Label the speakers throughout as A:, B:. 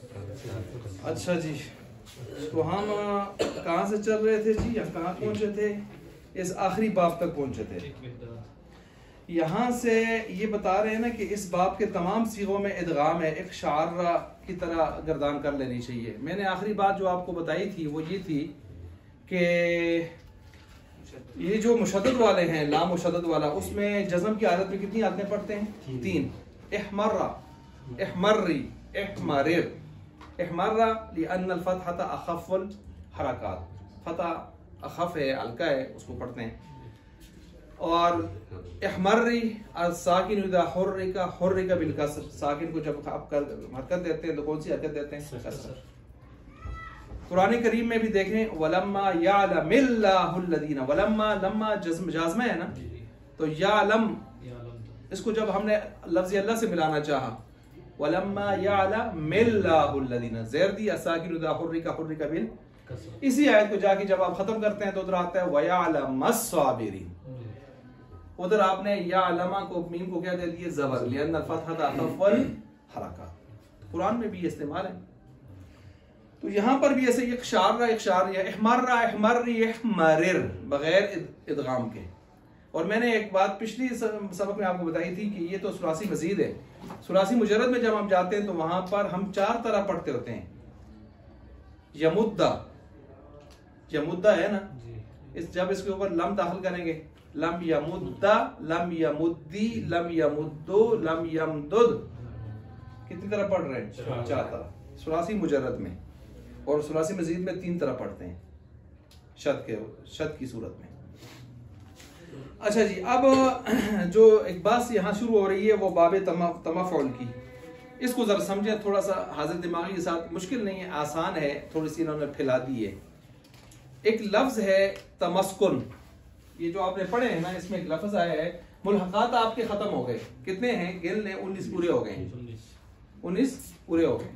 A: अच्छा जी, तो हम कहाँ से चल रहे थे जी, हम कहाँ पहुँचे थे? इस आखिरी बाब तक पहुँचे थे। यहाँ से ये बता रहे हैं ना कि इस बाब के तमाम सीगों में इदगाम है, एक शारा की तरह गर्दान कर लेनी चाहिए। मैंने आखिरी बात जो आपको बताई थी वो ये थी कि ये जो मुशद्दद वाले हैं, ला मुशद्दद वाला, उसमें जज़म की हालत में कितनी हालतें पढ़ते हैं? 3। इहमर्रा, इहमर्री, इहमरिर। इहमर्रा लिअन्न अल-फतहता अखफ़ुल हरकात, फतह अखफ़ है, हल्का है, उसको पढ़ते हैं। और इहमर्री साकिन इज़ा हुर्रिका, हुर्रिका बिल कसर, साकिन को जब आप हरकत देते हैं तो कौन सी हरकत देते हैं? कसर। कुरान करीम में भी देखें, वलम्मा यालमिल्लाहुल्लज़ीना, वलम्मा लम्मा जाज़मा है ना, तो यालम, इसको जब हमने लफ्ज़ अल्लाह से मिलाना चाहा, वलम्मा यालमिल्लाहुल्लज़ीना, ज़ेर दी, साकिन इज़ा हुर्रिका, हुर्रिका बिल। इसी आयत को जाके जब आप खत्म करते हैं तो उधर आता है वयअलमस्साबिरीन, उधर आपने या अलमा को, मीम को क्या दे दिए? ज़बर, लिअन्न अल-फतहता अखफ़ुल हरकात। कुरान में भी ये इस्तेमाल है। तो यहाँ पर भी ऐसे एक शार इहमर्रा, इहमर्री, इहमरिर, बगैर इदगाम के। और मैंने एक बात पिछली सबक में आपको बताई थी कि ये तो सुलासी मजीद है। सुलासी मुजर्रद में जब हम जाते हैं तो वहां पर हम 4 तरह पढ़ते होते हैं। यमुद्दा, यमुद्दा है ना, इस जब इसके ऊपर लम दाखिल करेंगे, लम यमुद्दा, लम यमुद्दी, लम यमुद्दो, लम यमदुद, कितनी तरह पढ़ रहे हैं? 4 तरह सुलासी मुजर्रद में। और सुलासी मजीद में 3 तरह पढ़ते हैं शद की सूरत में। अच्छा जी, अब जो एक बात यहाँ शुरू हो रही है वो बाबे तमाफ़ुल की, इसको जरा समझें थोड़ा सा हाजिर दिमागी के साथ। मुश्किल नहीं है, आसान है, थोड़ी सी इन्होंने फैला दी है। एक लफ्ज है तमस्कुन, ये जो आपने पढ़े हैं ना, इसमें एक लफ्ज आया है, मुल्हक़ात आपके खत्म हो गए। कितने हैं? गिन लें, 19 पूरे हो गए, 19 पूरे हो गए।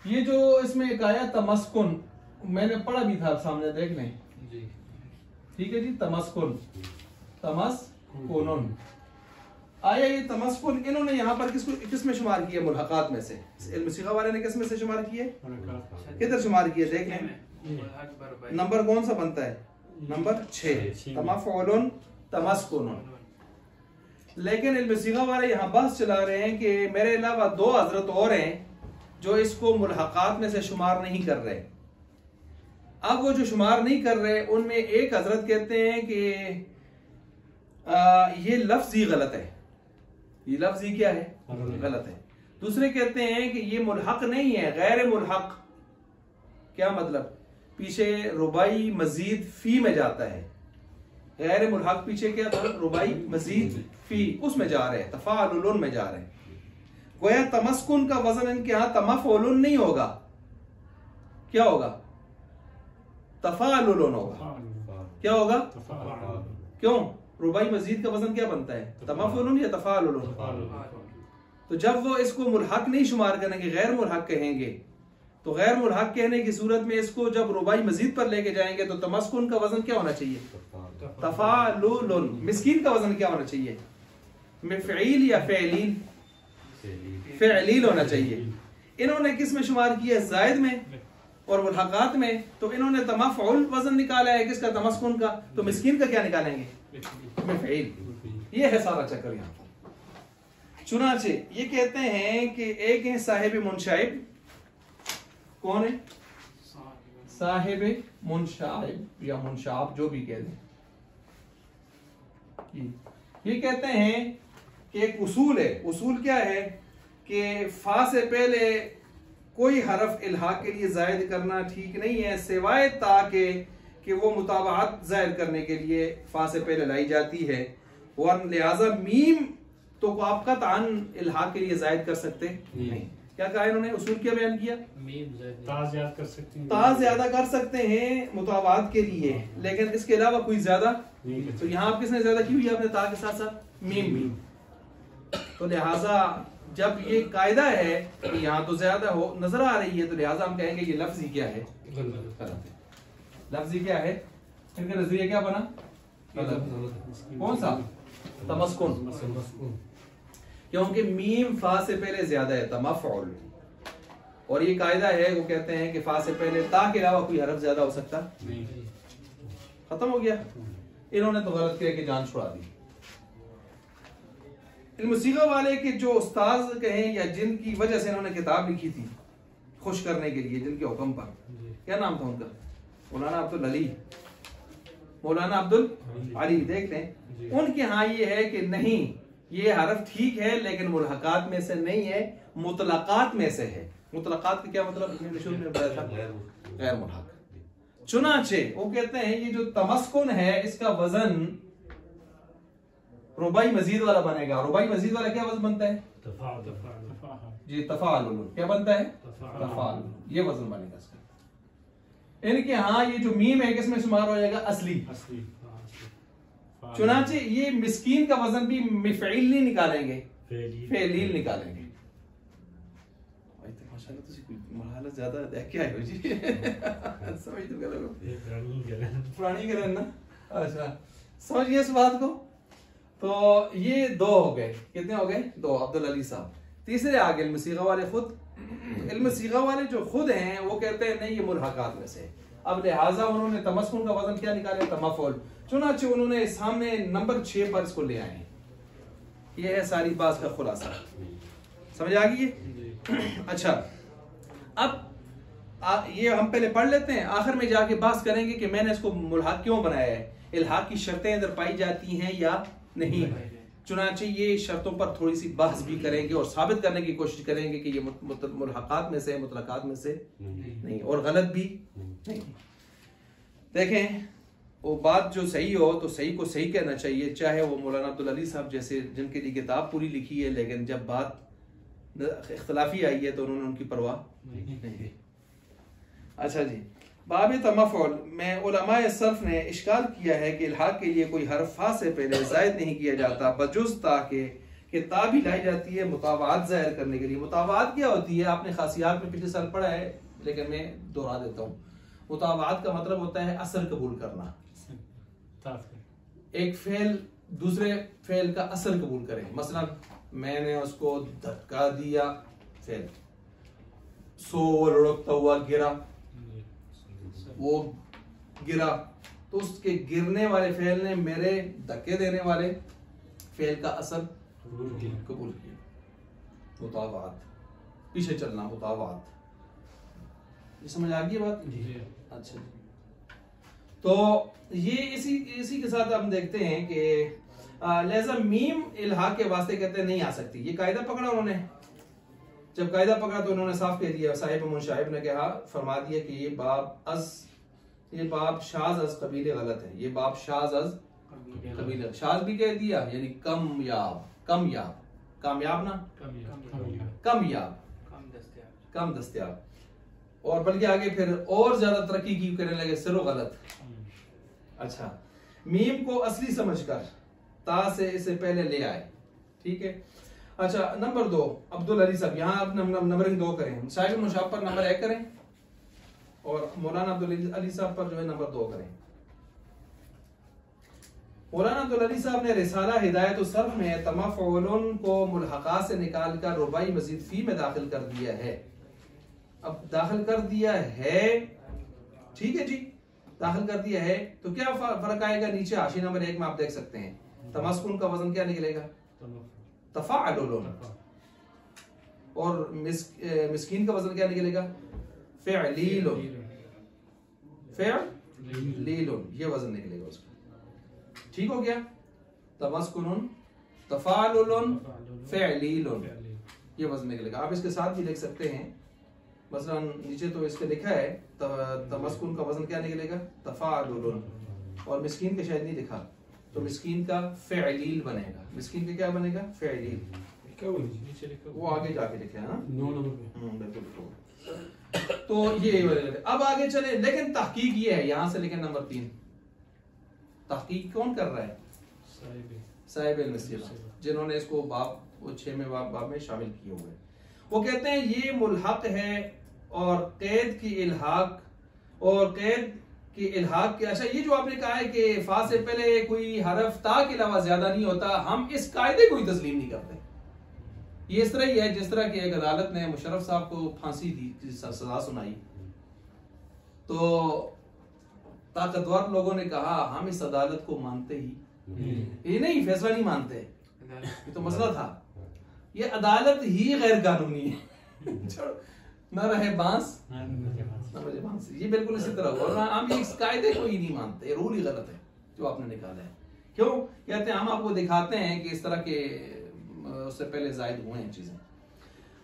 A: ये जो इसमें एक आया तमस्कुन, मैंने पढ़ा भी था, सामने देख लें जी। ठीक है जी, तमस्कुन, तमस्कुन आया। ये तमस्कुन इन्होंने यहाँ पर किस में शुमार किया? मुल्हक़ात में से। इल्म सिग़ा वाले ने किस में से शुमार किए? किधर शुमार किए? देख लें नंबर कौन सा बनता है? नंबर 6, तमाफ़ुल तमस्कुन। लेकिन इल्म सिग़ा वाले यहाँ बहस चला रहे हैं कि मेरे अलावा 2 हजरत और हैं जो इसको मुल्हक़ात में से शुमार नहीं कर रहे। अब वो जो शुमार नहीं कर रहे, उनमें एक हजरत कहते हैं कि ये लफ्ज़ ही गलत है, ये लफ्ज़ ही क्या है? गलत है। दूसरे कहते हैं कि ये मुल्हक़ नहीं है, गैर मुल्हक़। क्या मतलब? पीछे रुबाई मजीद फी में जाता है, गैर मुल्हक़ पीछे क्या था? रुबाई मजीद फी, उसमें जा रहे हैं, तफ़ाअलुन में जा रहे हैं। गोया तमस्कुन का वजन इनके यहाँ तमाफ़ुल नहीं होगा, क्या होगा? तफ़ाअलुन होगा। क्या होगा? क्यों? रुबाई मजीद का वजन क्या बनता है? तमाफ़ुल या तफ़ाअलुन? तो जब वो इसको मुल्हक़ नहीं शुमार करेंगे, गैर मुल्हक़ कहेंगे, तो गैर मुल्हक़ कहने की सूरत में इसको जब रुबाई मजीद पर लेके जाएंगे तो तमस्कुन का वजन क्या होना चाहिए? तफ़ाअलुन। मिस्कीन का वजन क्या होना चाहिए? मिफ़ईल या फ़ईलील? फ़ईलील होना चाहिए। इन्होंने किस में शुमार किया? ज़ायद में और मुल्हक़ात में। तो इन्होंने तमाफ़ुल वजन निकाला है किसका? तमस्कुन का। तो मिस्कीन का क्या निकालेंगे? मिफ़ईल। ये है सारा चक्कर यहाँ। चुनाचे ये कहते हैं कि एक है साहिब मुनशाइब। कौन है? साहिब मुनशाइब या मुनशाब, जो भी कह दें। ये कहते हैं कि एक उसूल है। उसूल क्या है कि फा से पहले कोई हरफ इल्हाक के लिए जायद करना ठीक नहीं है, सिवाय ताकि कि वो मुताबात जायद करने के लिए फा से पहले लाई जाती है। और लिहाजा मीम तो आपका तान इल्हाक के लिए जायद कर सकते नहीं। क्या कहा इन्होंने? उसूल क्या बयान किया? ता ज्यादा कर सकते हैं मुताबात के लिए, लेकिन इसके अलावा कोई ज्यादा नहीं। तो यहाँ आप किसने ज्यादा की हुई? आपने ता के साथ साथ मीम भी। तो लिहाजा जब ये कायदा है कि यहाँ तो ज्यादा हो नजर आ रही है, तो लिहाजा हम कहेंगे ये लफ्ज ही क्या है? गलत है। लफ्ज ही क्या है? इनका नजरिया क्या बना? कौन सा? तमस्कुन। क्योंकि मीम फा से पहले ज्यादा है, तमाफ़ुल। और ये कायदा है, वो कहते हैं कि फा से पहले ता के अलावा कोई हरफ ज्यादा हो सकता नहीं। खत्म हो गया। इन्होंने तो गलत किया कि जान छुड़ा दी। इल्म-ए-सीगा वाले के जो उस्ताद कहें या जिनकी वजह से इन्होंने किताब लिखी थी खुश करने के लिए, जिनके हुक्म पर, क्या नाम था उनका? मौलाना अब्दुल अली, मौलाना अब्दुल अली। देखते हैं उनके यहाँ ये है कि नहीं, ये हरफ ठीक है लेकिन मुल्हकात में से नहीं है, मुतलकात में से है। मुतलकात का क्या मतलब? गैर मुल्हक। चुनाचे वो कहते हैं ये जो तमस्कुन है इसका वजन रुबाई मजीद वाला बनेगा। रुबाई मजीद वाला क्या वजन बनता है? जी तफाअल। क्या बनता है? तफाअल। ये वजन बनेगा इसका। इनके यहाँ ये जो मीम है किसमें शुमार हो जाएगा? असली। चुनाचे ये मिस्कीन का वजन भी मिफ़ईल नहीं निकालेंगे, फ़ेलील निकालेंगे। माशाल्लाह ज्यादा देख के आए हो जी। समझ तो गलत पुरानी गलन ना। अच्छा समझिए इस बात को। तो ये दो हो गए। कितने हो गए? दो। अब्दुल अली साहब। तीसरे आगे इल्म-ए-सीगा वाले खुद, इल्म-ए-सीगा वाले जो खुद हैं वो कहते हैं नहीं ये मुल्हकात में से। अब लिहाजा उन्होंने तमस्कुन का वजन क्या निकाले? तमफ़ुल। चुनाचे उन्होंने सामने नंबर 6 पर इसको ले आए। ये है सारी बात का खुलासा। समझ आ गई है? अच्छा अब ये हम पहले पढ़ लेते हैं, आखिर में जाके बात करेंगे कि मैंने इसको मुल्हाक क्यों बनाया है, इल्हाक की शर्तें अंदर पाई जाती हैं या नहीं। चुनांचे ये शर्तों पर थोड़ी सी बहस भी करेंगे और साबित करने की कोशिश करेंगे कि ये मुल्हकात में से, मुतलकात में से नहीं, और गलत भी नहीं। देखें वो बात जो सही हो तो सही को सही कहना चाहिए, चाहे वो मौलाना अब्दुल अली साहब जैसे जिनके लिए किताब पूरी लिखी है, लेकिन जब बात इख्तलाफी आई है तो उन्होंने उनकी परवाह नहीं। अच्छा जी, बाब तमफ़ुल में उलमाए सल्फ ने इश्काल किया है कि इल्हाक के लिए कोई हर्फ फा से पहले ज़ायद नहीं किया जाता, बजुज़ ताकि कि ता भी लाई जाती है मुताबात ज़ाहिर करने के लिए। मुताबात क्या होती है? आपने खासियात में पिछले साल पढ़ा है लेकिन मैं दोहरा देता हूँ। मुताबात का मतलब होता है असर कबूल करना। एक फेल दूसरे फेल का असर कबूल करे। मसलन मैंने उसको धक्का दिया, फेल। सो वो लुढ़कता हुआ गिरा, वो गिरा, तो उसके गिरने वाले फेल ने मेरे धक्के देने वाले फेल का असर कबूल किया। मुताबात, पीछे चलना, मुताबात। ये समझ आ गई बात? अच्छा, तो ये इसी के साथ हम देखते हैं कि लिहाजा मीम इल्हाक के वास्ते कहते नहीं आ सकती। ये कायदा पकड़ा उन्होंने। जब कायदा पकड़ा तो उन्होंने साफ कह दिया, साहिब मुंशाहिब ने कहा, फरमा दिया कि ये बाब शाज अज कबीले गलत है। ये बाब शाज अज कबीले, शाज भी कह दिया यानी कामयाब ना, कमयाब, कम दस्तयाब। और बल्कि आगे फिर और ज्यादा तरक्की की करने लगे, सिरो गलत। अच्छा, मीम को असली समझकर ता से इसे पहले ले आए। ठीक है। अच्छा, नंबर 2 अब्दुल अली साहब, यहाँ आप नंबरिंग 2 करें, साहिब मुशाब पर नंबर 1 करें और मौलाना अब्दुल अली साहब पर जो है नंबर 2 करें। मौलाना अब्दुल अली साहब ने रिसाला हिदायत सर्फ में तमफ़ुलन को मुल्हका से निकाल कर रुबाई मजीद फी में दाखिल कर दिया है। अब दाखिल कर दिया है, ठीक है जी, दाखिल कर दिया है, तो क्या फर्क आएगा? नीचे हाशिया नंबर 1 में आप देख सकते हैं तमस्कुन का वजन क्या निकलेगा? तफ़ाअलुन। और मिस्कीन का वजन क्या निकलेगा? फ़िअलीलुन। फ़िअलीलुन, ये वजन निकलेगा उसका। ठीक हो गया? तमस्कुन, तफ़ाअलुन, फ़िअलीलुन, ये वजन निकलेगा। आप इसके साथ भी लिख सकते हैं, मसलन नीचे तो इसके लिखा है तमस्कुन का वजन क्या निकलेगा? तफ़ाअलुन। और मिस्कीन का शायद नहीं लिखा, तो मिस्कीन का फ़िअलील बनेगा। मिस्कीन का क्या बनेगा? फ़िअलील। वो आगे जाके लिखे है ना, 9 नंबर पे। तो ये अब आगे चले, लेकिन तहकीक ये है, यहां से लेकर नंबर 3 तहकीक कौन कर रहा है? साहिब इल्म-ए-सीगा, जिन्होंने इसको बाब 6 में बाब में शामिल किए हुए। वो कहते हैं ये मुल्हक है और कैद की इल्हाक, और कैद कि इल्हाक के, अच्छा ये जो आपने कहा है कि फा से पहले कोई हरफ ता के अलावा ज्यादा नहीं होता, हम इस कायदे को ही तस्लीम नहीं करते। ये इस तरह ही है जिस तरह की एक अदालत ने मुशर्रफ साहब को फांसी दी, सजा सुनाई, तो ताकतवर लोगों ने कहा हम इस अदालत को मानते ही ये नहीं, फैसला नहीं मानते, ये तो मसला था, ये अदालत ही गैर कानूनी है न रहे बांस न बजे बांस, ये बिल्कुल इसी तरह हुआ। और हम ये कायदे को ही नहीं मानते, रूल ही गलत है जो आपने निकाला है। क्यों कहते हैं हम आपको दिखाते हैं कि इस तरह के उससे पहले जायद हुए हैं चीजें।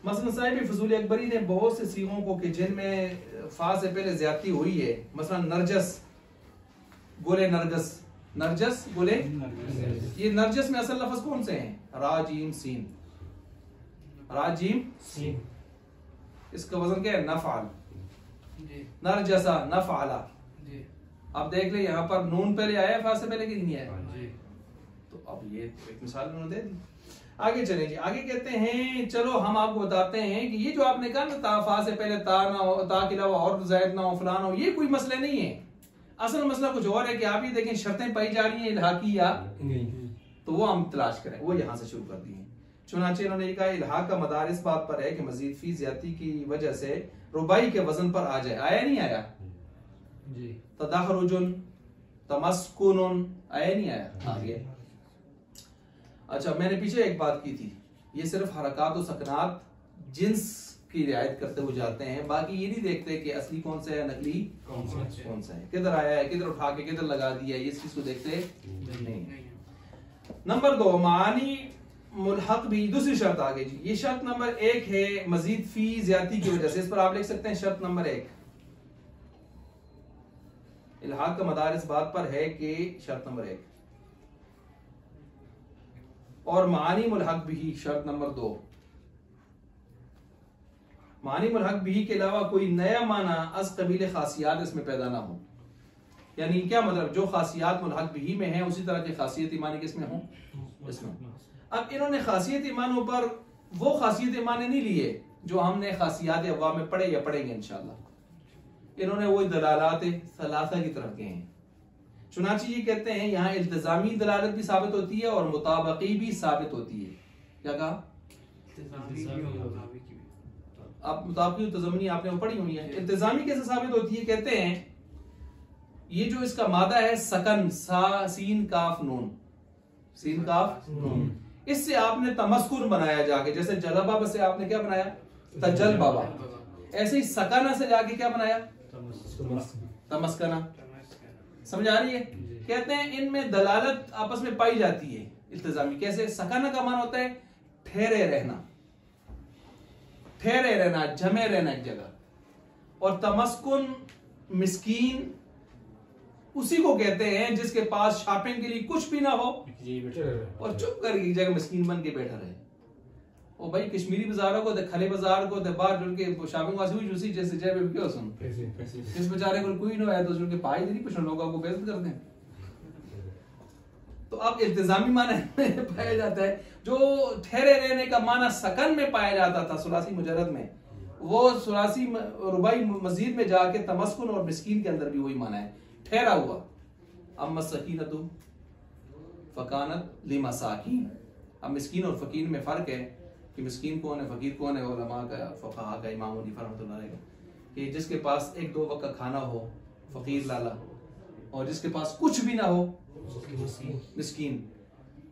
A: मसलन साहिब फजूल अकबरी ने बहुत से सीगों को कि जिनमें फा से पहले ज्यादती हुई है, मसलन नरजस गोले नरगस, नरजस गोले, ये नरजस में असल लफ्ज कौन से हैं? राजीम सीन, राजीम सीन, इसका वजन क्या है? नफाल, नरजसा नफाला। अब देख ले यहाँ पर नून पहले आया फा से पहले कि नहीं आया? तो अब ये एक मिसाल उन्होंने दे दी। आगे चलें जी, आगे कहते हैं चलो हम आपको बताते हैं कि ये जो आपने कहा ना ता फा से पहले ता ना हो, ता के अलावा और जायद ना हो, फलान हो, ये कोई मसले नहीं है। असल मसला कुछ और है कि आप ये देखें शर्तें पाई जा रही हैं इल्हाकी या नहीं, तो वो हम तलाश करें, वो यहाँ से शुरू कर दी है। चुनांचे इन्होंने ये कहा इल्हाक का मदार इस बात पर है कि मजीद फी ज्यादती की वजह से रुबाई के वजन पर आ जाए। आया नहीं आया? जी, तदाहरुजुन, तमस्कुनुन, आया नहीं आया? आ गया। अच्छा, मैंने पीछे एक बात की थी, ये सिर्फ हरकात और सकनात जिन्स की रियायत करते हुए जाते हैं, बाकी ये नहीं देखते कि असली कौन सा है, नकली कौन सा है, किधर आया है, किधर उठा के किधर लगा दिया, ये इस चीज को देखते नहीं। नंबर 2, मानी मुल्हक भी, दूसरी शर्त आ गई जी। ये शर्त नंबर 1 है मजीद फी ज्यादती की वजह से, इस पर आप लिख सकते हैं शर्त नंबर 1, इल्हाक का मदार इस बात पर है कि शर्त नंबर 1, और मानी मुल्हक भी शर्त नंबर 2, मानी मुल्हक भी के अलावा कोई नया माना अस कबीले खासियात इसमें पैदा ना हो। यानी क्या मतलब, जो खासियात मुल्हक भी में है उसी तरह की खासियत ईमानी किसमें हो, इसमें। अब इन्होंने खासियत ईमानों पर वो खासियत ईमानी नहीं लिए जो हमने खासियात अव्वा में पढ़े या पढ़ेंगे इंशाल्लाह, इन्होंने वो दलालात सलासा की तरफ के हैं। चुनांचे ये कहते हैं यहाँ इल्तिजामी दलालत भी साबित होती है और मुताबकी भी साबित होती है। क्या कहा? आप मुताबकी तजम्मनी आपने वो पढ़ी हुई है। इल्तिजामी कैसे साबित होती है? कहते हैं ये जो इसका मादा है सकन, सा सीन काफ नून, सीन काफ नून, इससे आपने तमस्कुन बनाया जाके, जैसे जलबाबा से आपने क्या बनाया? तजल बाबा। ऐसे ही सकाना से जाके क्या बनाया? तमस्कना। समझ आ रही है? कहते हैं इनमें दलालत आपस में पाई जाती है इल्तिजामी। कैसे? सकाना का मान होता है ठहरे रहना, ठहरे रहना, जमे रहना एक जगह, और तमस्कुन मिस्कीन उसी को कहते हैं जिसके पास शॉपिंग के लिए कुछ भी ना हो और चुप कर एक जगह मिस्कीन बन के बैठा रहे। और भाई कश्मीरी बाजारों को, खले बाजार को, बाहर जुड़ के शॉपिंग वासी हुई जूसी जैसे जय बेबी क्यों सुन, इस बेचारे को कोई ना है तो जुड़ के पाई नहीं कुछ लोगों को बेइज्जत कर दें। तो अब इल्तिजामी माना पाया जाता है, जो ठहरे रहने का माना सकन में पाया जाता था सुलासी मुजर्रद में, वो सुलासी रुबाई मजीद में जाके तमस्कुन और मिस्कीन के अंदर भी वही माना है, ठहरा हुआ। अम्मा सकीनतु फकानत लिमसाकीन। अब मिस्कीन और फकीर में फर्क है कि मिस्कीन कौन है, फकीर कौन है। उलमा का, फक़हा का, इमाम रहमतुल्लाह अलैह कि जिसके पास 1-2 वक्त का खाना हो फकीर लाला, और जिसके पास कुछ भी ना हो मिस्कीन।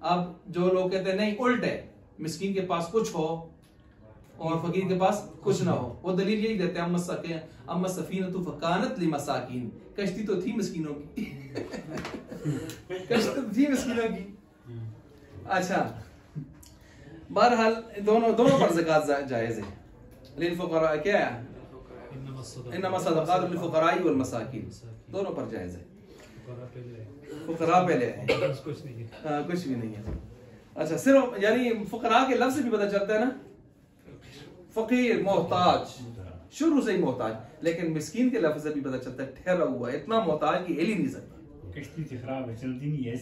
A: अब जो लोग कहते हैं नहीं उल्ट है, मिस्कीन के पास कुछ हो और फकीर के पास कुछ ना हो, वो दलील यही देते हैं अम्मा सफीनतु फकानत लिमसाकीन, कश्ती तो थी मिस्कीनों की कश्ती तो थी मिस्कीनों की। अच्छा, बहरहाल दोनों पर ज़कात जायज़ है। लिलफुक़रा क्या है? इन्नमा सदक़ात लिलफुक़राई वल मसाकीन, दोनों पर जायज़ है। फुकरा पहले है, कुछ भी नहीं है। अच्छा, सिर्फ यानी फुकरा के लफ्ज़ से भी पता चलता है ना, फकीर मोहताज, शुरू से ही मोहताज, लेकिन मिस्कीन के लफ्ज़ से भी पता चलता है ठहरा हुआ, इतना मोहताज कि हिल ही नहीं सकता।
B: कश्ती खराब है, चलती नहीं है,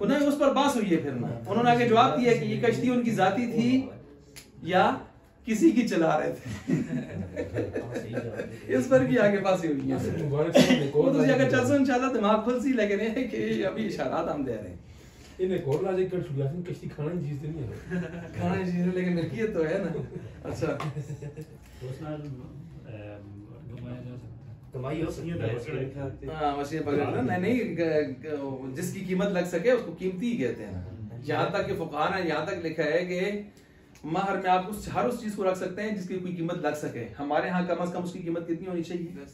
A: उन्हें उस पर बात हुई है। फिर ना उन्होंने आगे जवाब दिया कि ये कश्ती उनकी जाती थी या किसी की चला रहे थे इस पर भी आगे बात हुई है। वो तो अगर चल इंशाल्लाह दिमाग खुल सी, लेकिन ये कि अभी इशारात हम दे रहे हैं।
C: इन्हें कोर लॉजिक कर छुड़िया सिंह किसी खाना ही चीज नहीं है
A: खाना चीज है लेकिन मिल्कियत तो है ना। अच्छा
B: उसमें घुमाया जा सकता है,
D: कमाई हो सकती है।
A: हाँ मछली पकड़ना नहीं, जिसकी कीमत लग सके उसको कीमती ही कहते हैं। यहाँ तक कि फुक़हा ने यहाँ तक लिखा है कि महर में आप हर उस चीज को रख सकते हैं जिसकी कोई कीमत लग सके। हमारे यहाँ कम से कम उसकी कीमत कितनी होनी चाहिए?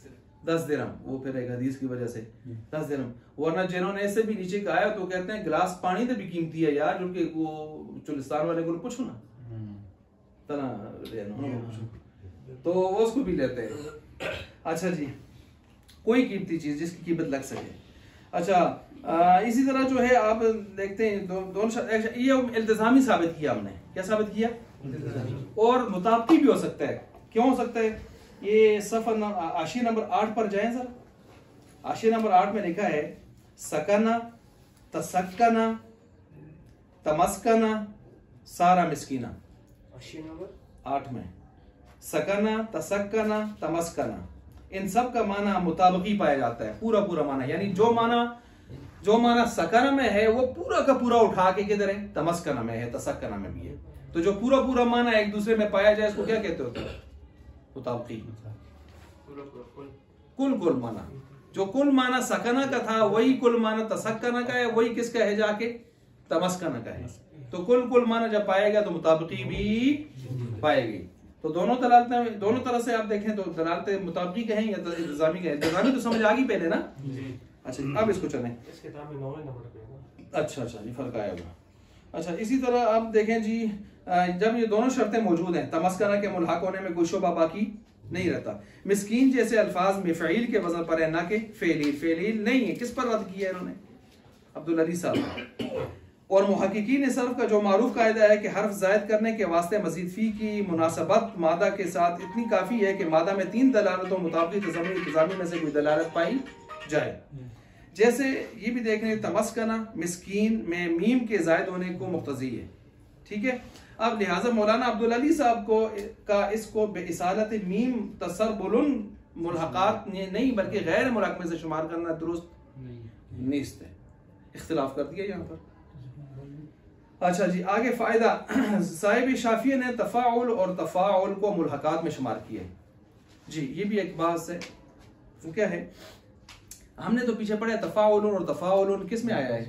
A: 10 दिरहम। वो फिर एक हदीस की वजह से 10 दिरहम, वरना जिन्होंने इससे भी नीचे कहा है तो कहते हैं गिलास पानी से भी कीमती है यार, जो कि वो चुलिस्तान वाले को पूछो ना तना तो वो उसको भी लेते हैं। अच्छा जी, कोई कीमती चीज जिसकी कीमत लग सके। अच्छा इसी तरह जो है आप देखते हैं दोनों ये इल्तिजामी साबित किया हमने। क्या साबित किया? और मुताबिकी भी हो सकता है। क्यों हो सकता है? ये सफर आशिया नंबर 8 पर जाएं सर। आशिया नंबर 8 में लिखा है सकना तसक्कना तमस्कना सारा मिस्कीना।
D: आशिया नंबर
A: 8 में सकना तसक्कना तमस्कना, इन सब का माना मुताबिकी पाया जाता है, पूरा पूरा माना। यानी जो माना सकना में है वो पूरा का पूरा उठा के किधर है? तमस्कना में है, तसक्कना में भी है। तो जो पूरा पूरा माना एक दूसरे में पाया जाए इसको क्या कहते होते हैं? मुताबिकी। कुल माना, जो कुल माना सकना का था वही कुल माना तसक्कना का है, वही किसका है जाके? तमस्कना का है। तो कुल माना जब पाएगा तो मुताबिकी भी पाएगी। तो दोनों दलालतें, दोनों तरह से आप देखें तो दलालतें मुताबिकी कहें या इल्तिजामी कहें। इल्तिजामी तो समझ आ गई पहले ना। अच्छा अब इसको चलें।
D: इस किताब में 9 नंबर पे।
A: अच्छा जी फर्क आया होगा। अच्छा इसी तरह आप देखें जी, जब ये दोनों शर्तें मौजूद हैं तमस्कना के मुल्हक होने में कोई शुबा बाकी नहीं रहता। मिस्कीन जैसे अल्फाज में फ़ईल के वजन पर है ना कि फ़ेलील। फ़ेलील नहीं है, किस पर रद्द किया है इन्होंने? अब्दुल अली साहब। और मुहक्किकीन सर्फ का जो मारूफ कायदा है कि हर्फ जायद करने के वास्ते मजीद फी की मुनासबत मादा के साथ इतनी काफ़ी है कि मादा में 3 दलालतों मुताबिक इंतजामी में से कोई दलालत पाई जाए। जैसे ये भी देख रहे हैं तमस्कना मिस्कीन में मीम के जायद होने को मुक्तजी है। ठीक है, अब लिहाजा मौलाना अब्दुल अली साहब को इसको बेइसालत मीम तसरबुलन मुल्हकात नहीं बल्कि गैर मुल्हक में से शुमार करना दुरुस्त नहीं है। इख्तिलाफ कर दिया यहाँ पर। अच्छा जी आगे फायदा। साहिब शाफिया ने तफाउल और तफाउल को मुल्हकात में शुमार किया जी। ये भी एक बात है। वो क्या है? हमने तो पीछे पढ़ा तफाउल और तफाउल किस में आया है?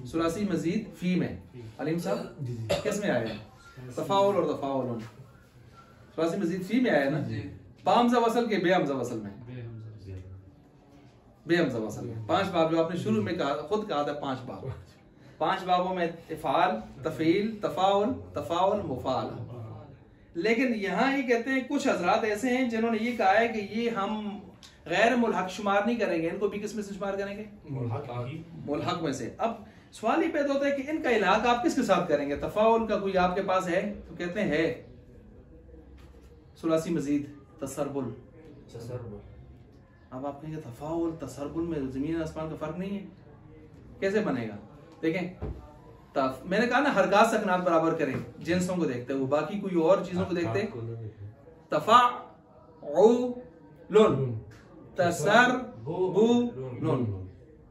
A: सुलासी मजीद फी में। अलीम साहब किस में आया है? तफाउल और तफाउल सुलासी मजीद फी में आया ना। बाहमज़ा वसल के बेहमज़ा वसल में, बेहमज़ा वसल में 5 बाब जो आपने शुरू में कहा, खुद कहा था 5 बाब। 5 बाबों में इफ़ाल, तफ़ील, तफ़ाउल, तफ़ाउल, मुफ़ाला। लेकिन यहाँ ये कहते हैं कुछ हजरात ऐसे हैं जिन्होंने ये कहा है कि ये हम गैर मुल्हक शुमार नहीं करेंगे, इनको भी किस में से शुमार करेंगे? मुल्हक में से। अब सवाल ये पैदा होता है कि इनका इलाका आप किसके साथ करेंगे? तफ़ाउल का कोई आपके पास है? तो कहते हैं है सुलासी मजीद तसरबुल। अब आप कहेंगे तफ़ाउल तसरबुल में ज़मीन आसमान का फर्क नहीं है, कैसे बनेगा? देखें मैंने कहा ना हरकात सकनात बराबर करें, जिन्सों को देखते हुए, बाकी कोई और चीजों को देखते। तफ़ाउलुन तसरबुलुन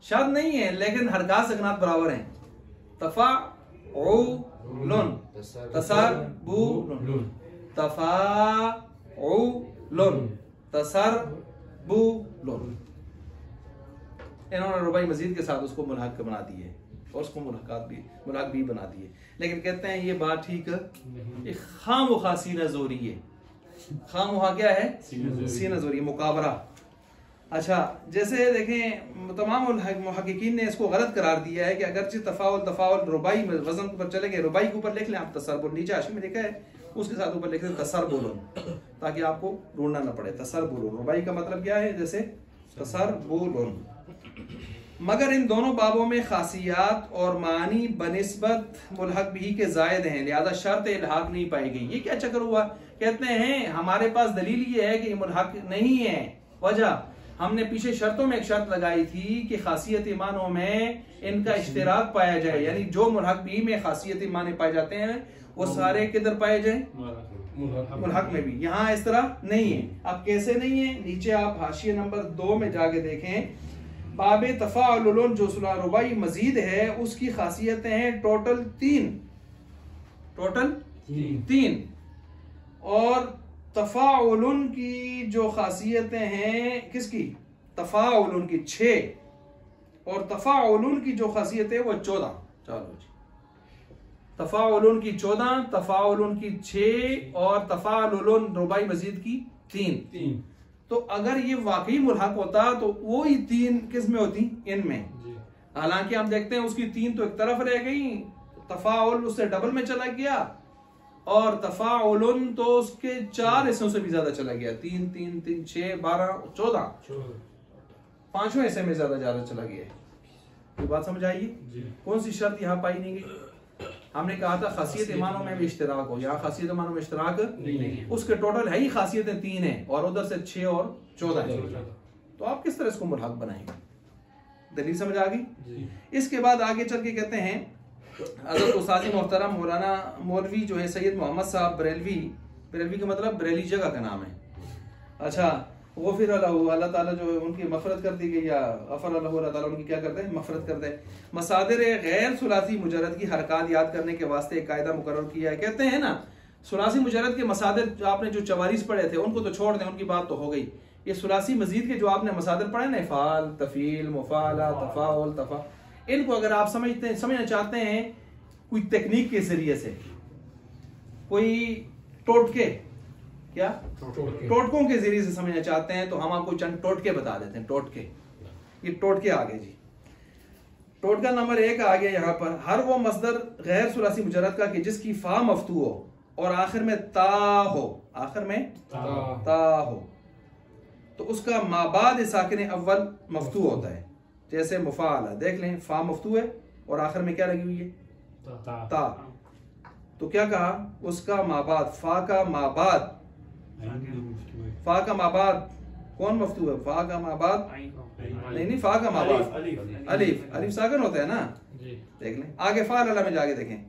A: शब्द नहीं है लेकिन हरकात सकनात बराबर हैं। तफ़ाउलुन तसरबुलुन तफ़ाउलुन तसरबुलुन। इन्होंने रुबाई मजीद के साथ उसको मुल्हक बना दिए और उसको मुल्हक भी बना दिए। लेकिन कहते हैं ये बात ठीक एक खामोखा सीना जोरी है। खामोखा क्या है? सीना जोरी, मुकाबरा। अच्छा जैसे देखें तमाम मुहक्किकीन ने इसको गलत करार दिया है कि अगरचे तफ़ाउल रुबाई वजन पर चले गए, रुबाई के ऊपर लिख लें आप तसरबुल, नीचे आशिम में लिखा है उसके साथ ऊपर लिख लें तसरबुल ताकि आपको ढूंढना न पड़े। तसरबुल रुबाई का मतलब क्या है? जैसे तसरबुल। मगर इन दोनों बाबों में खासियात और मानी बनिस्बत मुल्हक भी के जायद हैं, लिहाजा शर्त इल्हाक नहीं पाई गई। ये क्या चक्कर हुआ? कहते हैं हमारे पास दलील ये है कि मुल्हक नहीं है। वजह हमने पीछे शर्तों में एक शर्त लगाई थी कि खासियत मानों में इनका इश्तिराक पाया जाए, यानी जो मुल्हक भी में खासियत माने पाए जाते हैं वो सारे किधर पाए जाए? मुल्हक में भी। यहाँ इस तरह नहीं है। अब कैसे नहीं है? नीचे आप हाशिया नंबर 2 में जाके देखें, बाब तफ़ाउलुन जो रुबाई मजीद है उसकी खासियतें हैं टोटल तीन और तफ़ाउलुन की जो खासियतें हैं किसकी तफ़ाउलुन की 6 और तफ़ाउलुन की जो खासियत है वो 14। चलो जी तफ़ाउलुन की 14 तफ़ाउलुन की 6 और तफ़ाउलुन रुबाई मजीद की 3। तो अगर ये वाकई मुल्हक होता तो वो ही 3 किस में होती इनमें। हालांकि हम देखते हैं उसकी 3 तो एक तरफ रह गई, तफ़ाउल उससे डबल में चला गया और तफ़ाउलुन तो उसके 4 हिस्सों से भी ज्यादा चला गया। 3 3 3 6 12 14 5वें हिस्से में ज्यादा चला गया। ये बात समझ आइए। कौन सी शर्त यहाँ पाई नहीं गई? हमने कहा था खासियत ईमानों में भी इश्तिराक हो, यहाँ खासियत ईमानों में इश्तिराक नहीं। उसके टोटल है ही खासियतें 3 है और उधर से 6 और 14 है। तो आप किस तरह इसको मुल्हक बनाएंगे? दलील समझ आ गई। इसके बाद आगे चल के कहते हैं हज़रत उस्ताद मोहतरम मौलाना मौलवी जो है सैयद मोहम्मद साहब बरेलवी का मतलब बरेली जगह का नाम है। अच्छा वो फिर अल्लाह ताला जो है उनकी मफ़रत कर दी गई या गफ़र अल्लाह ताला उनकी क्या करते हैं मफ़रत करते हैं। मसादिर गैर सुलासी मुजर्रद की हरकात याद करने के वास्ते एक कायदा मुकर्रर किया है। कहते हैं ना सुलासी मुजर्रद के मसादिर जो आपने जो 44 पढ़े थे उनको तो छोड़ दें, उनकी बात तो हो गई। ये सुलासी मजीद के जो आपने मसादिर पढ़े ना फ़ाल तफ़ील मुफ़ाला तफ़ाउल तफ़ा, इनको अगर आप समझना चाहते हैं कोई तकनीक के जरिए से, कोई टोटके क्या टोटकों के जरिए से समझना चाहते हैं तो हम आपको चंद टोटके बता देते हैं। टोटके ये टोटके आ गए जी। टोटका नंबर 1 आ गया यहाँ पर, हर वो मसदर गैर सुलासी मुजर्रद का कि जिसकी फा मफ्तू हो और आखिर में ता हो, आखिर में ता हो तो उसका माबाद साकिन अव्वल मफ्तू होता है। जैसे मुफाला देख लें, फा मफ्तू है और आखिर में क्या लगी हुई है ता। तो क्या कहा उसका माबाद फा का माबाद कौन मफ्तू है? फा का माबाद नहीं फा का माबाद अलिफ साकिन होता है ना। देख लें आगे फा लला में जाके देखें,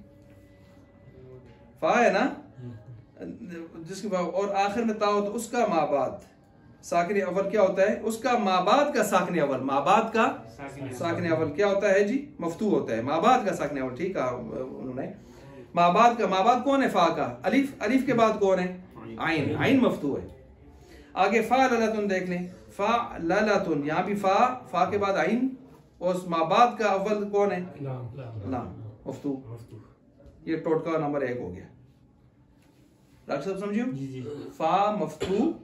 A: फा है ना जिसके और आखिर में ता हो तो उसका माबाद साकिन अव्वल क्या होता है? उसका माबाद का साकिन अव्वल, माबाद का साकिन अव्वल क्या होता है जी? मफ्तू होता है। माबाद का साकिन अव्वल, ठीक है उन्होंने। माबाद कौन है? फा का। अलिफ के बाद कौन है? आइन मफ्तू है। आगे फा ललतुन देख लें, फा ललतुन यहाँ भी फा के बाद आइन और उस माबाद का अव्वल कौन है? लाम मफ्तू। ये टोटका नंबर 1 हो गया। डॉक्टर साहब समझियो, फा मफ्तू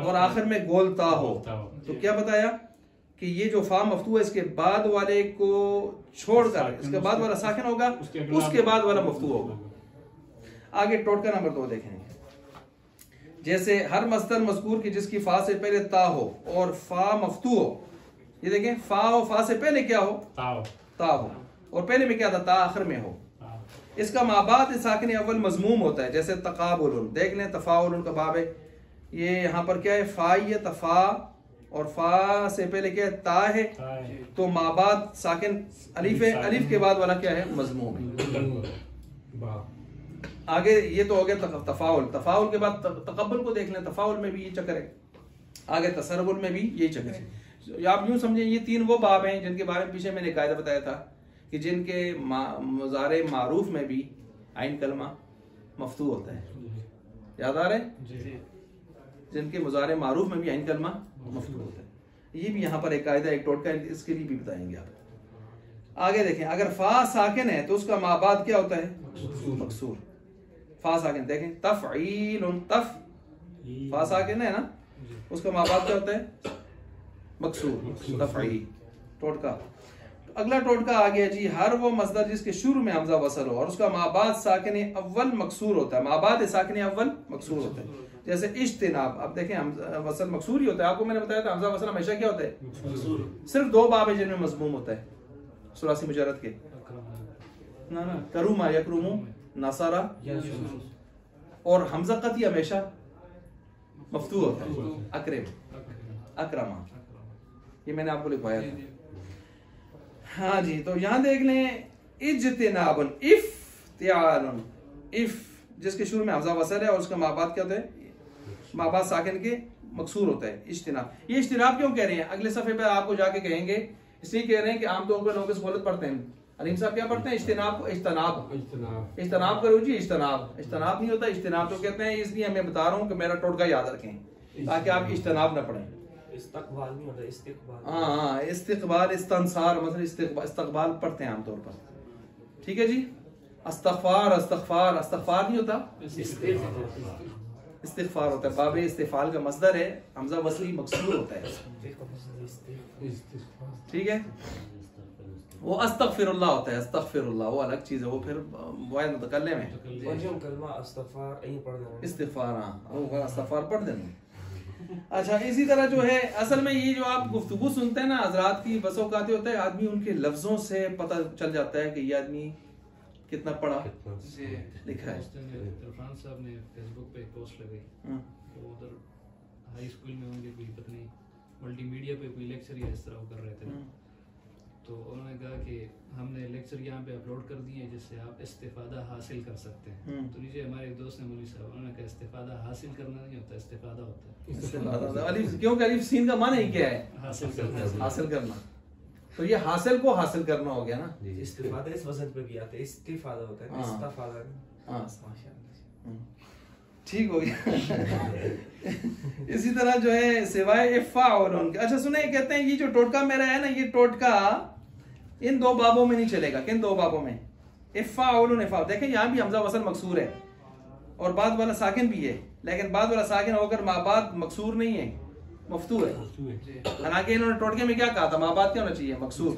A: और आखिर में गोल ता हो। तो क्या बताया कि ये जो फा मफ्तू है इसके बाद वाले को छोड़कर इसके बाद वाला साकिन होगा, उसके बाद वाला मफ्तू होगा। आगे टोटका नंबर 2 देखेंगे। जैसे हर मस्दर मज़कूर की जिसकी फा से पहले ता हो और फा मफ्तू हो। ये देखें फा हो, फा से पहले क्या हो? ता हो और पहले में क्या था? ता आखिर में हो। इसका माबाद साकिन अव्वल मजमूम होता है। जैसे तकाबुल देख लें, तफाउल का बाब है। ये यहाँ पर क्या है? फा ये तफा और फा से पहले क्या है? ता है। तो माबाद साकिन अलिफ है, अलिफ के बाद वाला क्या है? मजमूम है। आगे ये तो हो गया तफाउल के बाद तकब्बुल को देख लें, तफाउल में भी ये चक्कर है। आगे तसर्रुल में भी यही चक्कर है। आप यूं समझें ये 3 वो बाब हैं जिनके बारे में पीछे मैंने कायदा बताया था कि जिनके मुज़ारे मारूफ में भी आइन कलमा मफ्तू होता है। याद आ रहा है? जिनके मुज़ारे मारूफ में भी आइन कलमा मफ्तू होता है। ये भी यहाँ पर एक कायदा, एक टोटका, इसके लिए भी बताएंगे आप। आगे देखें, अगर फा साकिन है तो उसका माबाद क्या होता है? मकसूर। फा साकिन देखें, तफ़ईलुन फा साकिन है ना, उसका माबाद क्या होता है? मकसूर तफ़ईल। टोटका अगला टोटका आ गया जी, हर वो मसदर जिसके शुरू में हमजा वसल हो और उसका माबाद साकिन अव्वल मकसूर होता है। माबाद साकिन अव्वल मकसूर होता है। जैसे इज्तिनाब, अब देखें हमजा वसल मकसूर ही होता है। आपको मैंने बताया था हमजा वसल हमेशा क्या होता है? सिर्फ 2 बाब है जिनमें मजमूम होता है सुलासी मुजर्रद के, ना करूमा यकरूमु नसारा, और हमजा कती हमेशा मफ्तू होता है। अकरमा, ये मैंने आपको लिखवाया था। हाँ जी, तो यहाँ देख लें, इज्तिनाबुन इफ्तियालुन, इफ जिसके शुरू में हमजा वसल है और उसका माबाद क्या होता है? माबाद साकिन के मकसूर होता है इज्तिनाब। ये इज्तिनाब क्यों कह रहे हैं, अगले सफ़े पे आपको जाके कहेंगे, इसलिए कह रहे हैं कि आमतौर पर लोग इस गलत पढ़ते हैं। अलीम साहब क्या पढ़ते हैं, इज्तिनाब को इज्तनाब करो जी, इज्तनाब नहीं होता, इज्तिनाब तो कहते हैं। इसलिए मैं बता रहा हूँ कि मेरा टोटका याद रखें ताकि आप इज्तनाब न पढ़ें।
D: इस्तकबाल नहीं होता, इस्तिकबाल।
A: हाँ, इस्तिकबाल, इस्तंसार, मतलब इस्तकबाल पढ़ते हैं आमतौर पर। ठीक है जी। अस्तगफार नहीं होता, इस्तिगफार होता है। बाबे इस्तिफाल का मसदर है, हमजा वसली मकसूर होता है। ठीक है। वो अस्तगफिरुल्लाह होता है, अस्तगफिरुल्लाह वो अलग चीज है, वो फिर वाहिद मुतकल्लिम है।
D: और जो कलमा इस्तगफार यही पढ़ देना,
A: इस्तिगफार, हाँ वो इस्तगफार पढ़ देना। अच्छा, इसी तरह जो है असल में ये जो आप गुफ्तगू सुनते हैं ना हजरात की, बसों का होता है, आदमी उनके लफ्जों से पता चल जाता है कि ये आदमी कितना पढ़ा लिखा है।
E: इरफान साहब ने फेसबुक पे एक पोस्ट लगाई, तो उधर हाई स्कूल में होंगे, कोई पता नहीं मल्टीमीडिया पे कोई लेक्चर या इस तरह कर रहे थे, तो उन्होंने कहा कि हमने लेक्चर यहाँ पे अपलोड कर दिए जिससे आप इस्तिफादा हासिल कर सकते हैं। तो नीचे हमारे एक दोस्त ने मौलवी साहब, उन्होंने कहा इस्तिफादा हासिल करना नहीं होता, इस्तिफादा होता है।
A: अलिफ क्योंकि अलिफ सीन का माना ही क्या है, हासिल करना। तो ये हासिल को हासिल करना हो गया ना।
D: इस्तिफादा इस वजन पे भी आता है, इस्तिफादा होता है, इस्तिफादा।
A: हाँ माशाअल्लाह, ठीक हो गया। इसी तरह जो है सिवाय इफ़ाउल। अच्छा सुने, कहते हैं ये जो टोटका मेरा है ना, ये टोटका इन दो बाबों में नहीं चलेगा। किन दो बाबों में, इफ़ाउल इफ़ाउल। देखें यहाँ भी हमजा वसल मकसूर है और बाद वाला साकिन भी है, लेकिन बाद वाला साकिन होकर माबाद मकसूर नहीं है, मफ्तू है। हालांकि इन्होंने टोटके में क्या कहा था, माबाद क्या होना चाहिए, मकसूर।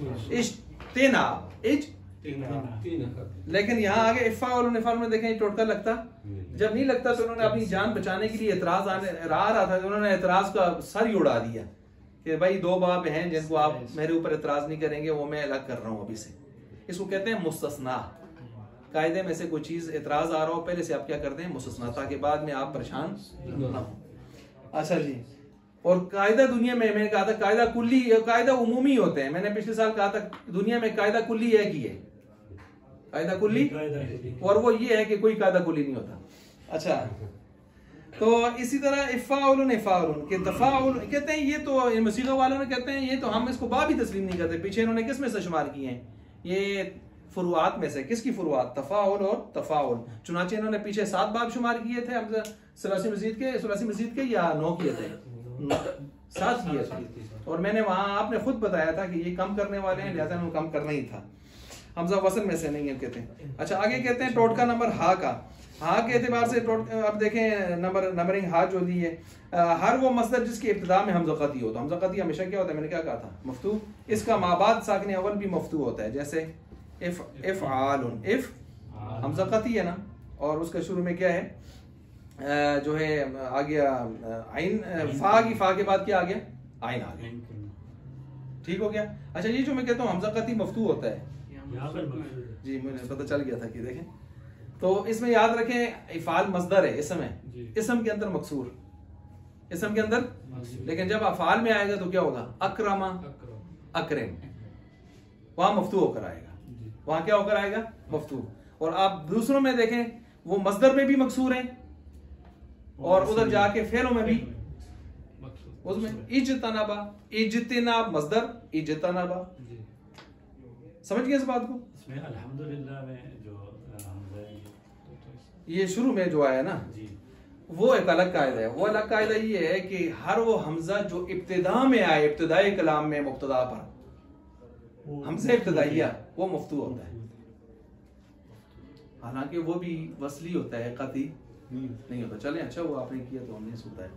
A: लेकिन यहाँ आगे इफ़ाउल में देखें टोटका लगता, जब नहीं लगता तो उन्होंने अपनी जान बचाने के लिए एतराज आ रहा था, तो उन्होंने एतराज का सर ही उड़ा दिया कि भाई दो बाब हैं जिनको आप मेरे ऊपर एतराज नहीं करेंगे, वो मैं अलग कर रहा हूँ अभी से। इसको कहते हैं मुस्तस्ना। कायदे में से कोई चीज एतराज आ रहा हो, पहले से आप क्या करते हैं, मुस्तस्ना, ताकि बाद में आप परेशान ना हो। अच्छा जी, और कायदा दुनिया में मैंने कहा था कायदा कुल्ली, कायदा उमूमी होते हैं। मैंने पिछले साल कहा था दुनिया में कायदा कुल्ली एक ही है, कायदा कुल्ली, और वो ये है कि कोई कायदा कुल्ली नहीं होता। अच्छा, तो इसी तरह इफ़ाउल के तफ़ाउल कहते हैं, ये तो मसीगा वालों ने कहते हैं ये तो हम इसको बाब ही तस्लीम नहीं करते। पीछे इन्होंने किस में से शुमार किए हैं, ये फुरुआत में से। किसकी फुरुआत, तफ़ाउल और तफ़ाउल। चुनाचे इन्होंने पीछे 7 बाब शुमार किए थे, हम सुलासी मजीद के या 9 किए थे, 7 किए थे। और मैंने वहां आपने खुद बताया था कि ये कम करने वाले हैं, लिहाजा कम करना ही था, हमजा वसन में से नहीं है कहते हैं। अच्छा, आगे कहते हैं टोटका नंबर हा का। हा के एतबार से अब देखें नंबरिंग हा जो दी है, हर वो मसदर जिसकी इब्तिदा में हमजा कती हो, तो हमजा कती हमेशा क्या होता है, मैंने क्या कहा था, मफ्तू। इसका माबाद साकिन अव्वल भी मफ्तू होता है, जैसे इफ़आलुन, इफ़ हमजा कती है ना, और उसका शुरू में क्या है, जो है आ गया आइन, फा के बाद क्या आ गया, आइन आ गया। ठीक हो गया। अच्छा, ये जो मैं कहता हूँ हमजा कती मफ्तू होता है जी, मुझे पता चल गया था कि देखें, तो इसमें याद रखें इफ़ाल मसदर है, इसम है, इसम के अंदर मकसूर, इसम के अंदर, लेकिन जब अफ़ाल में आएगा तो क्या होगा, अकरमा, अकरम, वहां मफ्तू होकर आएगा, वहां क्या होकर आएगा, मफ्तू। और आप दूसरों में देखें वो मसदर में भी मकसूर है और उधर जाके फेलों में भी, उसमें इज्तनाबा, इज्तिनाब मसदर, इज्तनाबा। समझ गए इस बात को।
B: इसमें अल्हम्दुलिल्लाह में जो हमजा
A: ये शुरू में जो आया ना
B: जी,
A: वो एक अलग कायदा है। वो अलग कायदा ये है कि हर वो हमजा जो इब्तिदा में आए, इब्तिदाई कलाम में मुब्तदा पर हमजा इब्तिदाइया, वो मफ्तू होता है। हालांकि वो भी वसली होता है, कती नहीं होता। चले, अच्छा वो आपने किया तो हमने सुनता है।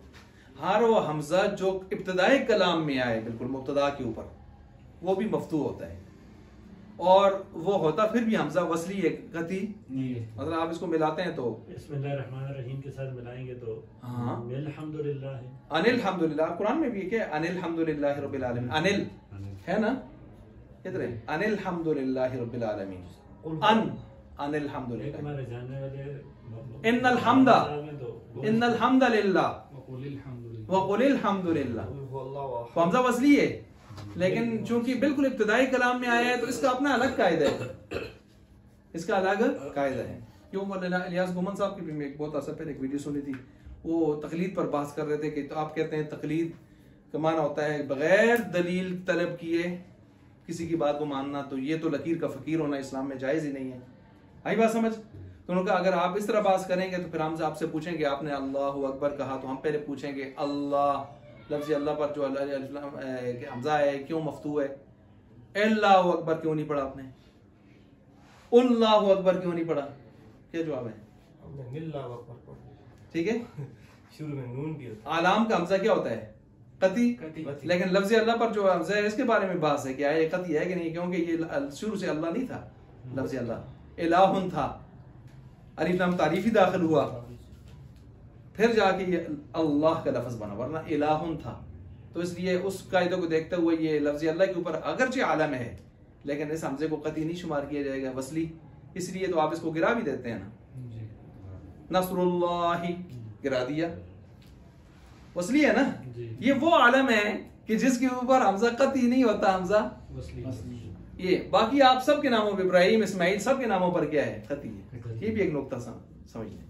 A: हर वो हमजा जो इब्तिदाई कलाम में आए बिल्कुल मुब्तदा के ऊपर, वो भी मफ्तू होता है। और वो होता फिर भी हमजा वसली है, कती
B: नहीं है।
A: मतलब आप इसको मिलाते हैं तो
B: बिस्मिल्लाहिर्रहमानिर्रहीम के साथ मिलाएंगे तो
A: हाँ,
B: अल्हम्दुलिल्लाह है,
A: अनिल हम्दुलिल्लाह। कुरान में भी है क्या, अनिल हम्दुलिल्लाहि रब्बिल आलमीन, अनिल है ना, किधर है, अनिल हम्दुलिल्लाहि रब्बिल आलमीन, अनिल हम्दुलिल्लाह,
B: हमारे जानने वाले
A: इन्नल हम्दा,
B: तो
A: इन्नल हम्दा लिल्लाह व कुलिल हम्दुलिल्लाह। तो हमजा वसली है, लेकिन चूंकि बिल्कुल इब्तिदाई कलाम में आया है तो इसका अपना अलग कायदा है, इसका अलग कायदा है। क्यों, इलियास गुमन साहब की भी मैं बहुत असर पहले एक वीडियो सुनी थी, वो तकलीद पर बात कर रहे थे कि तो आप कहते हैं तकलीद का माना होता है बगैर दलील तलब किए किसी की बात को मानना, तो ये तो लकीर का फ़कीर होना इस्लाम में जायज़ ही नहीं है। आई बात समझ? तो उन्होंने कहा अगर आप इस तरह बात करेंगे तो फिर हमसे आपसे पूछेंगे आपने अल्लाहु अकबर कहा, तो हम पहले पूछेंगे अल्लाह लफ्ज़ अल्लाह पर जो हमजा है क्यों मफ्तू है? अल्लाहु अकबर क्यों नहीं पढ़ा आपने? अल्लाहु अकबर क्यों नहीं पढ़ा? क्या जवाब है? ठीक है,
D: शुरू में नून भी होता
A: आलाम का हमजा क्या होता है? कती। लेकिन लफ्ज़ अल्लाह पर जो हमजा है इसके बारे में बात है कि ये कती है कि नहीं, क्योंकि ये शुरू से अल्लाह नहीं था। लफ्ज़ अल्लाह इलाहुन था, अलिफ लाम तारीफी दाखिल हुआ, फिर जाके ये अल्लाह का लफ्ज़ बना, वरना इलाहुन था। तो इसलिए उस कायदे को देखते हुए ये लफ्ज़ अल्लाह के ऊपर अगरचे आलम है, लेकिन इस हमजे को कती नहीं शुमार किया जाएगा, वसली। इसलिए तो आप इसको गिरा भी देते हैं ना, नस्रुल्लाहि गिरा दिया, वसली है ना। ये वो आलम है कि जिसके ऊपर हमजा कती नहीं होता, हमजा ये। बाकी आप सब के नामों पे इब्राहिम इस्माइल सब के नामों पर क्या है? कती है। ये भी एक नुक्ता समझ लें,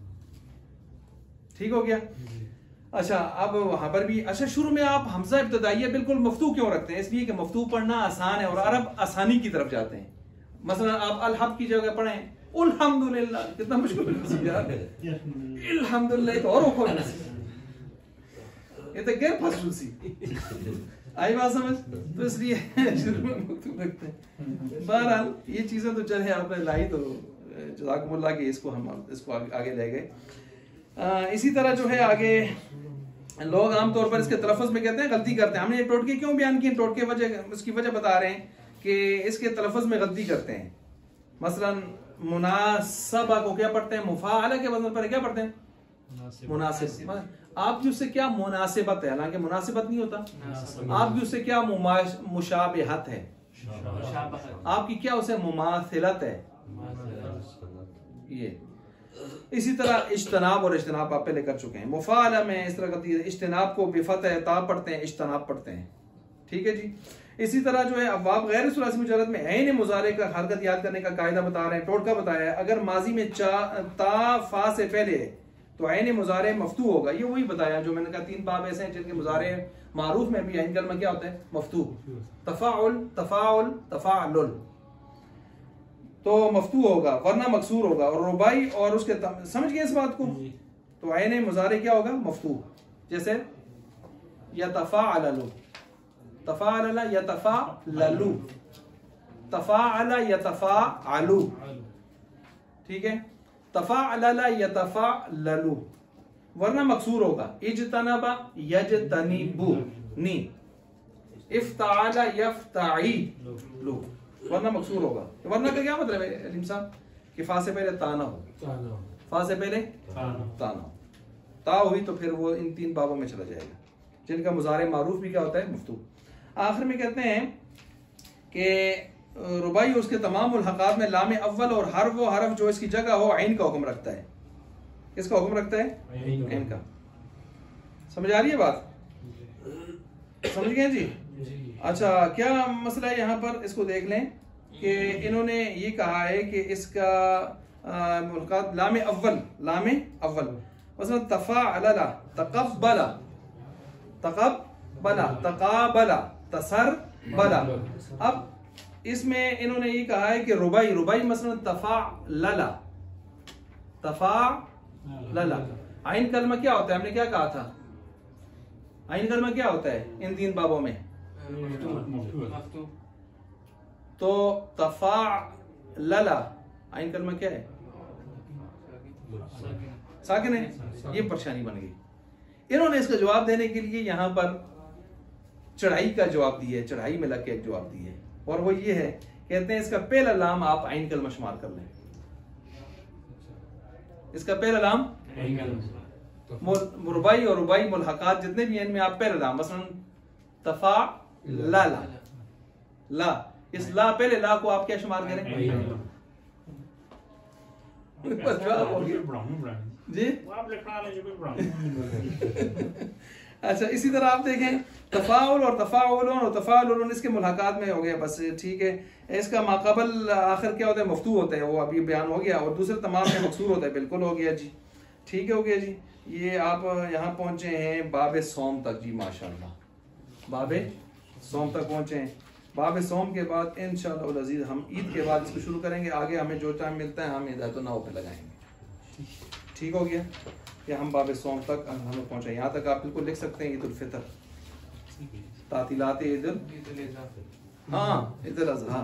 A: ठीक हो गया। अच्छा, अब वहां पर भी अच्छा शुरू में आप हमजा इब्तदाइया बिल्कुल मफ्तू क्यों रखते हैं? इसलिए कि मफ्तू पढ़ना आसान है और अरब आसानी की तरफ जाते हैं। मसलन आप अल-हब की जगह पढ़ें अल्हम्दुलिल्लाह, कितना मुश्किल यार, अल्हम्दुलिल्लाह तो और औखो है, ये तो गैर फसलू सी। आई बात समझ? तो इसलिए शुरू में मफ्तू रखते हैं। बहरहाल ये चीजें तो चले आपने लाई, तो जज़ाकुमुल्लाह कि इसको हम इसको आगे ले गए। इसी तरह जो है आगे लोग आमतौर पर इसके तलफ़्फ़ुज़ में कहते हैं गलती करते हैं। हमने ये टोटके क्यों बयान किए? टोटके वजह उसकी वजह बता रहे हैं कि इसके तलफ़्फ़ुज़ में गलती करते हैं। मसलन मुनासबा को क्या पढ़ते हैं? मुफ़ाअला के वज़न पर क्या पढ़ते हैं? मुनासिब। आपकी उससे क्या मुनासिबत है? हालांकि मुनासिबत नहीं होता। आपकी उससे क्या मुशाबिहत है? आपकी क्या उसे मुमाथिलत है? ये। इसी तरह इज्तनाब और इज्तनाब आप पहले कर चुके हैं। मुफ़ाअला में इस तरह करती है, इज्तनाब को बिफ़तह ता पढ़ते हैं, इज्तनाब पढ़ते हैं। ठीक है जी। इसी तरह जो है अब्वाब गैर सुलासी मुजर्रद में ऐन मुज़ारे का हरकत याद करने का कायदा बता रहे हैं, टोटका बताया है। अगर माजी में ता फा से पहले तो ऐन मुज़ारे मफ्तू होगा। ये वही बताया जो मैंने कहा, 3 बाब ऐसे हैं जिनके मुज़ारे मारूफ में भी ऐन कलमा क्या होता है? मफ्तू। तफ़ाउल, तफ़ाउल, तफ़ाअलुल, तो मफ्तू होगा, वरना मकसूर होगा। और रुबाई और उसके समझ गए इस बात को? तो ऐन मुज़ारे क्या होगा? मफ्तू। जैसे यतफ़ाअलु, तफ़ाअला यतफ़ाअलु, तफ़ाअला यतफ़ाअलु, ठीक है। तफ़ाअला यतफ़ाअलु, वरना मकसूर होगा। इज्तनबा यज्तनिबु नी, इफ्ताअला यफ्ताइलु, वरना मकसूर होगा। वरना का क्या मतलब है अलीम साहब? कि फा से पहले ता ना हो, फा से पहले ता ना हो। ता हुई तो फिर वो इन 3 बाबों में चला जाएगा जिनका मुज़ारे मारूफ भी क्या होता है? मफ्तू। आखिर में कहते हैं कि रुबाई उसके तमाम मुल्हक़ात में लाम अव्वल और हर वो हरफ जो इसकी जगह हो ऐन का हुक्म रखता है। किसका हुक्म रखता है? ऐन का। समझ आ रही है बात? समझ गए जी? अच्छा, क्या मसला है यहाँ पर? इसको देख लें कि इन्होंने ये कहा है कि इसका मुल्हक़ात लाम अव्वल, लाम अव्वल मसलन तफ़ाअला, तक़ब्बला, तक़ब्बला, तक़ाबला, तसरबला। अब इसमें इन्होंने ये कहा है कि रुबाई, रुबाई मसलन तफ़ाअला, तफ़ाअला, आइन कलमा क्या होता है? हमने क्या कहा था? आइन कलमा क्या होता है इन 3 बाबों में? तो तफ़ाअला आइन कलमा क्या है? साकिन है। ये परेशानी बन गई। इन्होंने इसका जवाब देने के लिए यहाँ पर चढ़ाई का जवाब दिया है, चढ़ाई में लग के एक जवाब दिया है, और वो ये है, कहते हैं इसका पहला लाम आप आइन कलमा शुमार कर लें। इसका पहला लाम रुबाई और रुबाई मुल्हक़ात जितने भी हैं इनमें आप पहला लाम मसलन तफ़ाअला, ला, इस ला पहले ला को आप क्या शुमार करें? जी। अच्छा, इसी तरह आप देखें तफ़ाउल और तफ़ाउलुन और तफ़ाअलुन इसके मुल्हक़ात में हो गया बस, ठीक है। इसका माक़बल आखिर क्या होता है? मफ्तू होता है, वो अभी बयान हो गया। और दूसरे तमाम में मकसूर होता है, बिल्कुल हो गया जी, ठीक है, हो गया जी। ये आप यहाँ पहुँचे हैं बाब सोम तक जी, माशाल्लाह बाब सोम तक पहुँचे हैं। बाब सोम के बाद इंशाअल्लाह अज़ीज़ हम ईद के बाद इसको शुरू करेंगे। आगे हमें जो टाइम मिलता है हम हिदायत नाव पे लगाएंगे। ठीक हो गया? या हम बाब सोम तक हमें पहुँचे, यहाँ तक आप बिल्कुल लिख सकते हैं ईद उल फितर, तातीलात ईद उल, हाँ ईद उल अज़हा।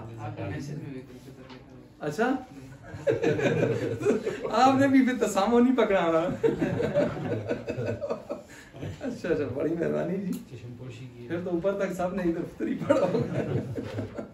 A: अच्छा आपने भी फिर तसामो नहीं पकड़ा ना। अच्छा अच्छा, बड़ी मेहरबानी जी।
E: चश्मपोशी की
A: फिर तो ऊपर तक सबने ईद उल फितर ही पढ़ा होगा।